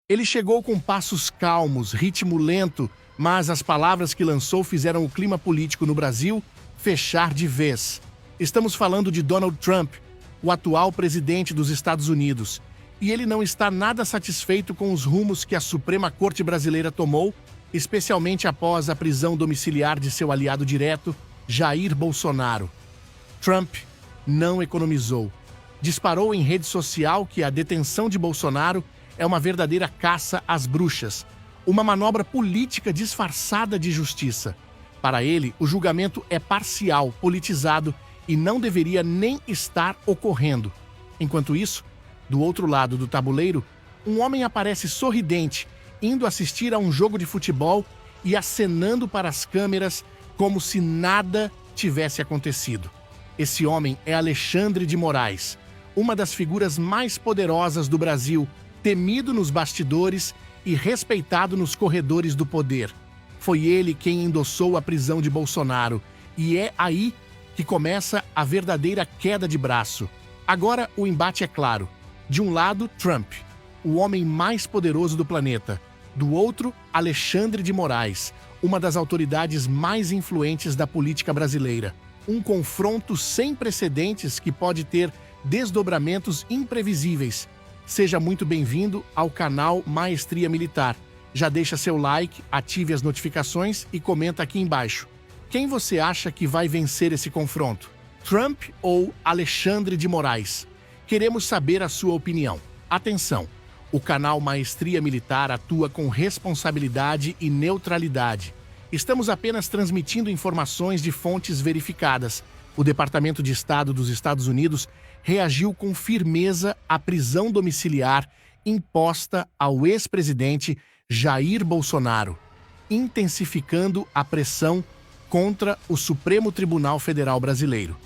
Ele chegou com passos calmos, ritmo lento, mas as palavras que lançou fizeram o clima político no Brasil fechar de vez. Estamos falando de Donald Trump, o atual presidente dos Estados Unidos, e ele não está nada satisfeito com os rumos que a Suprema Corte Brasileira tomou, especialmente após a prisão domiciliar de seu aliado direto, Jair Bolsonaro. Trump não economizou. Disparou em rede social que a detenção de Bolsonaro é uma verdadeira caça às bruxas, uma manobra política disfarçada de justiça. Para ele, o julgamento é parcial, politizado e não deveria nem estar ocorrendo. Enquanto isso, do outro lado do tabuleiro, um homem aparece sorridente, indo assistir a um jogo de futebol e acenando para as câmeras como se nada tivesse acontecido. Esse homem é Alexandre de Moraes, uma das figuras mais poderosas do Brasil, temido nos bastidores e respeitado nos corredores do poder. Foi ele quem endossou a prisão de Bolsonaro, e é aí que começa a verdadeira queda de braço. Agora o embate é claro. De um lado, Trump, o homem mais poderoso do planeta. Do outro, Alexandre de Moraes, uma das autoridades mais influentes da política brasileira. Um confronto sem precedentes que pode ter desdobramentos imprevisíveis. Seja muito bem-vindo ao canal Maestria Militar. Já deixa seu like, ative as notificações e comenta aqui embaixo. Quem você acha que vai vencer esse confronto? Trump ou Alexandre de Moraes? Queremos saber a sua opinião. Atenção! O canal Maestria Militar atua com responsabilidade e neutralidade. Estamos apenas transmitindo informações de fontes verificadas. O Departamento de Estado dos Estados Unidos reagiu com firmeza à prisão domiciliar imposta ao ex-presidente Jair Bolsonaro, intensificando a pressão contra o Supremo Tribunal Federal Brasileiro.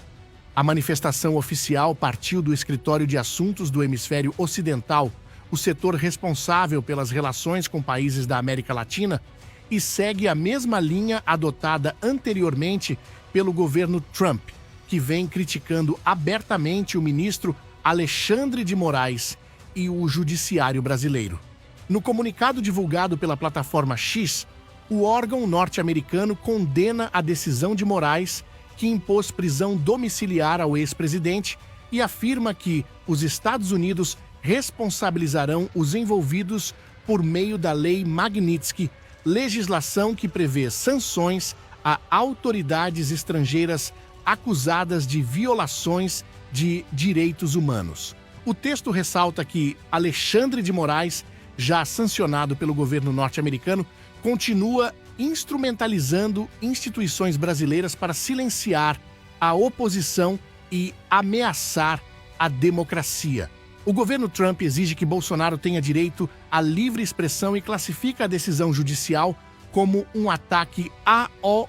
A manifestação oficial partiu do Escritório de Assuntos do Hemisfério Ocidental, o setor responsável pelas relações com países da América Latina, e segue a mesma linha adotada anteriormente pelo governo Trump, que vem criticando abertamente o ministro Alexandre de Moraes e o judiciário brasileiro. No comunicado divulgado pela plataforma X, o órgão norte-americano condena a decisão de Moraes, que impôs prisão domiciliar ao ex-presidente, e afirma que os Estados Unidos responsabilizarão os envolvidos por meio da Lei Magnitsky, legislação que prevê sanções a autoridades estrangeiras acusadas de violações de direitos humanos. O texto ressalta que Alexandre de Moraes, já sancionado pelo governo norte-americano, continua instrumentalizando instituições brasileiras para silenciar a oposição e ameaçar a democracia. O governo Trump exige que Bolsonaro tenha direito à livre expressão e classifica a decisão judicial como um ataque aos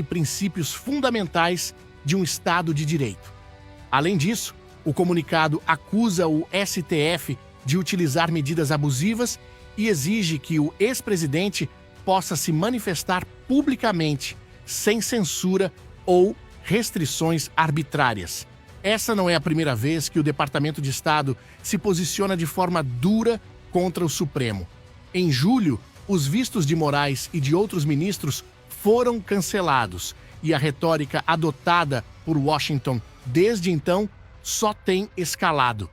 princípios fundamentais de um Estado de Direito. Além disso, o comunicado acusa o STF de utilizar medidas abusivas e exige que o ex-presidente possa se manifestar publicamente, sem censura ou restrições arbitrárias. Essa não é a primeira vez que o Departamento de Estado se posiciona de forma dura contra o Supremo. Em julho, os vistos de Moraes e de outros ministros foram cancelados, e a retórica adotada por Washington desde então só tem escalado.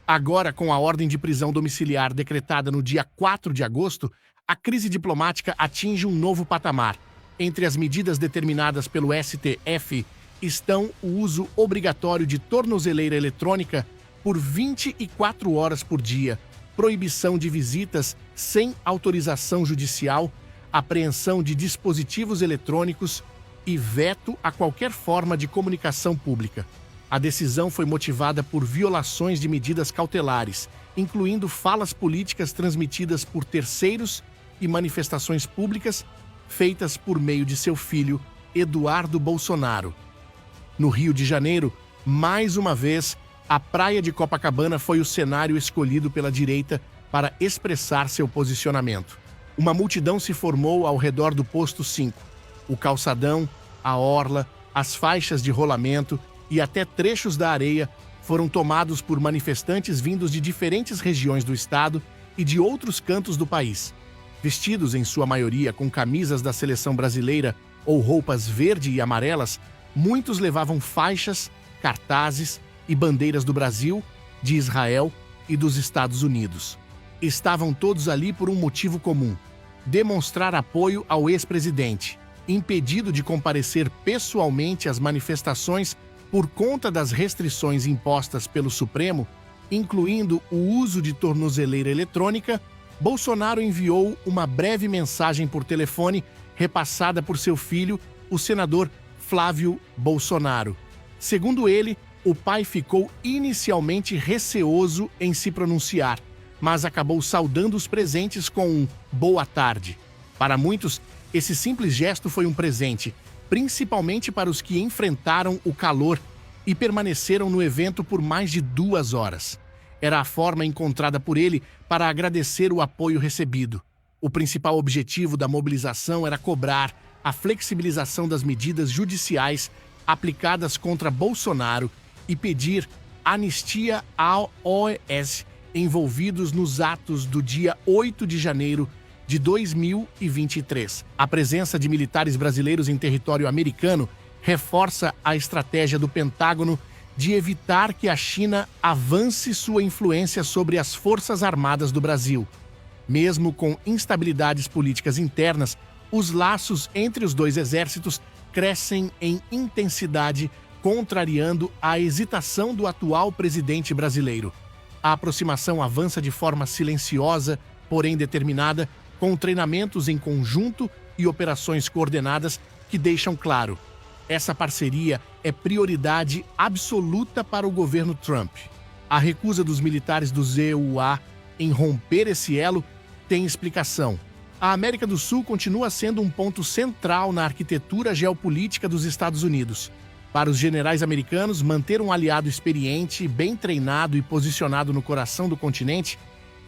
Agora, com a ordem de prisão domiciliar decretada no dia 4 de agosto, a crise diplomática atinge um novo patamar. Entre as medidas determinadas pelo STF estão o uso obrigatório de tornozeleira eletrônica por 24 horas por dia, proibição de visitas sem autorização judicial, apreensão de dispositivos eletrônicos e veto a qualquer forma de comunicação pública. A decisão foi motivada por violações de medidas cautelares, incluindo falas políticas transmitidas por terceiros e manifestações públicas feitas por meio de seu filho, Eduardo Bolsonaro. No Rio de Janeiro, mais uma vez, a praia de Copacabana foi o cenário escolhido pela direita para expressar seu posicionamento. Uma multidão se formou ao redor do posto 5. O calçadão, a orla, as faixas de rolamento e até trechos da areia foram tomados por manifestantes vindos de diferentes regiões do estado e de outros cantos do país. Vestidos em sua maioria com camisas da seleção brasileira ou roupas verde e amarelas, muitos levavam faixas, cartazes e bandeiras do Brasil, de Israel e dos Estados Unidos. Estavam todos ali por um motivo comum: demonstrar apoio ao ex-presidente, impedido de comparecer pessoalmente às manifestações por conta das restrições impostas pelo Supremo, incluindo o uso de tornozeleira eletrônica. Bolsonaro enviou uma breve mensagem por telefone repassada por seu filho, o senador Flávio Bolsonaro. Segundo ele, o pai ficou inicialmente receoso em se pronunciar, mas acabou saudando os presentes com um boa tarde. Para muitos, esse simples gesto foi um presente, principalmente para os que enfrentaram o calor e permaneceram no evento por mais de 2 horas. Era a forma encontrada por ele para agradecer o apoio recebido. O principal objetivo da mobilização era cobrar a flexibilização das medidas judiciais aplicadas contra Bolsonaro e pedir anistia ao OAS envolvidos nos atos do dia 8 de janeiro de 2023. A presença de militares brasileiros em território americano reforça a estratégia do Pentágono de evitar que a China avance sua influência sobre as Forças Armadas do Brasil. Mesmo com instabilidades políticas internas, os laços entre os dois exércitos crescem em intensidade, contrariando a hesitação do atual presidente brasileiro. A aproximação avança de forma silenciosa, porém determinada, com treinamentos em conjunto e operações coordenadas que deixam claro: essa parceria é prioridade absoluta para o governo Trump. A recusa dos militares do ZEUA em romper esse elo tem explicação. A América do Sul continua sendo um ponto central na arquitetura geopolítica dos Estados Unidos. Para os generais americanos, manter um aliado experiente, bem treinado e posicionado no coração do continente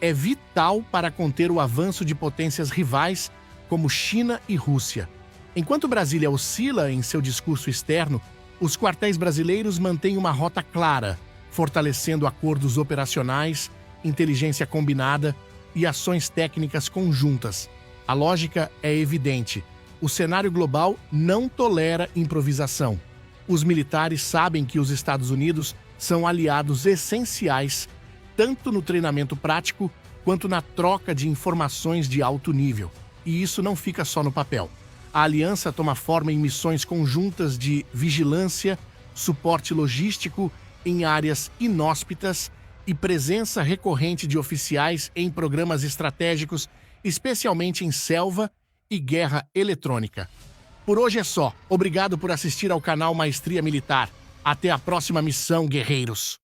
é vital para conter o avanço de potências rivais como China e Rússia. Enquanto Brasília oscila em seu discurso externo, os quartéis brasileiros mantêm uma rota clara, fortalecendo acordos operacionais, inteligência combinada e ações técnicas conjuntas. A lógica é evidente: o cenário global não tolera improvisação. Os militares sabem que os Estados Unidos são aliados essenciais, tanto no treinamento prático quanto na troca de informações de alto nível. E isso não fica só no papel. A aliança toma forma em missões conjuntas de vigilância, suporte logístico em áreas inóspitas e presença recorrente de oficiais em programas estratégicos, especialmente em selva e guerra eletrônica. Por hoje é só. Obrigado por assistir ao canal Maestria Militar. Até a próxima missão, guerreiros!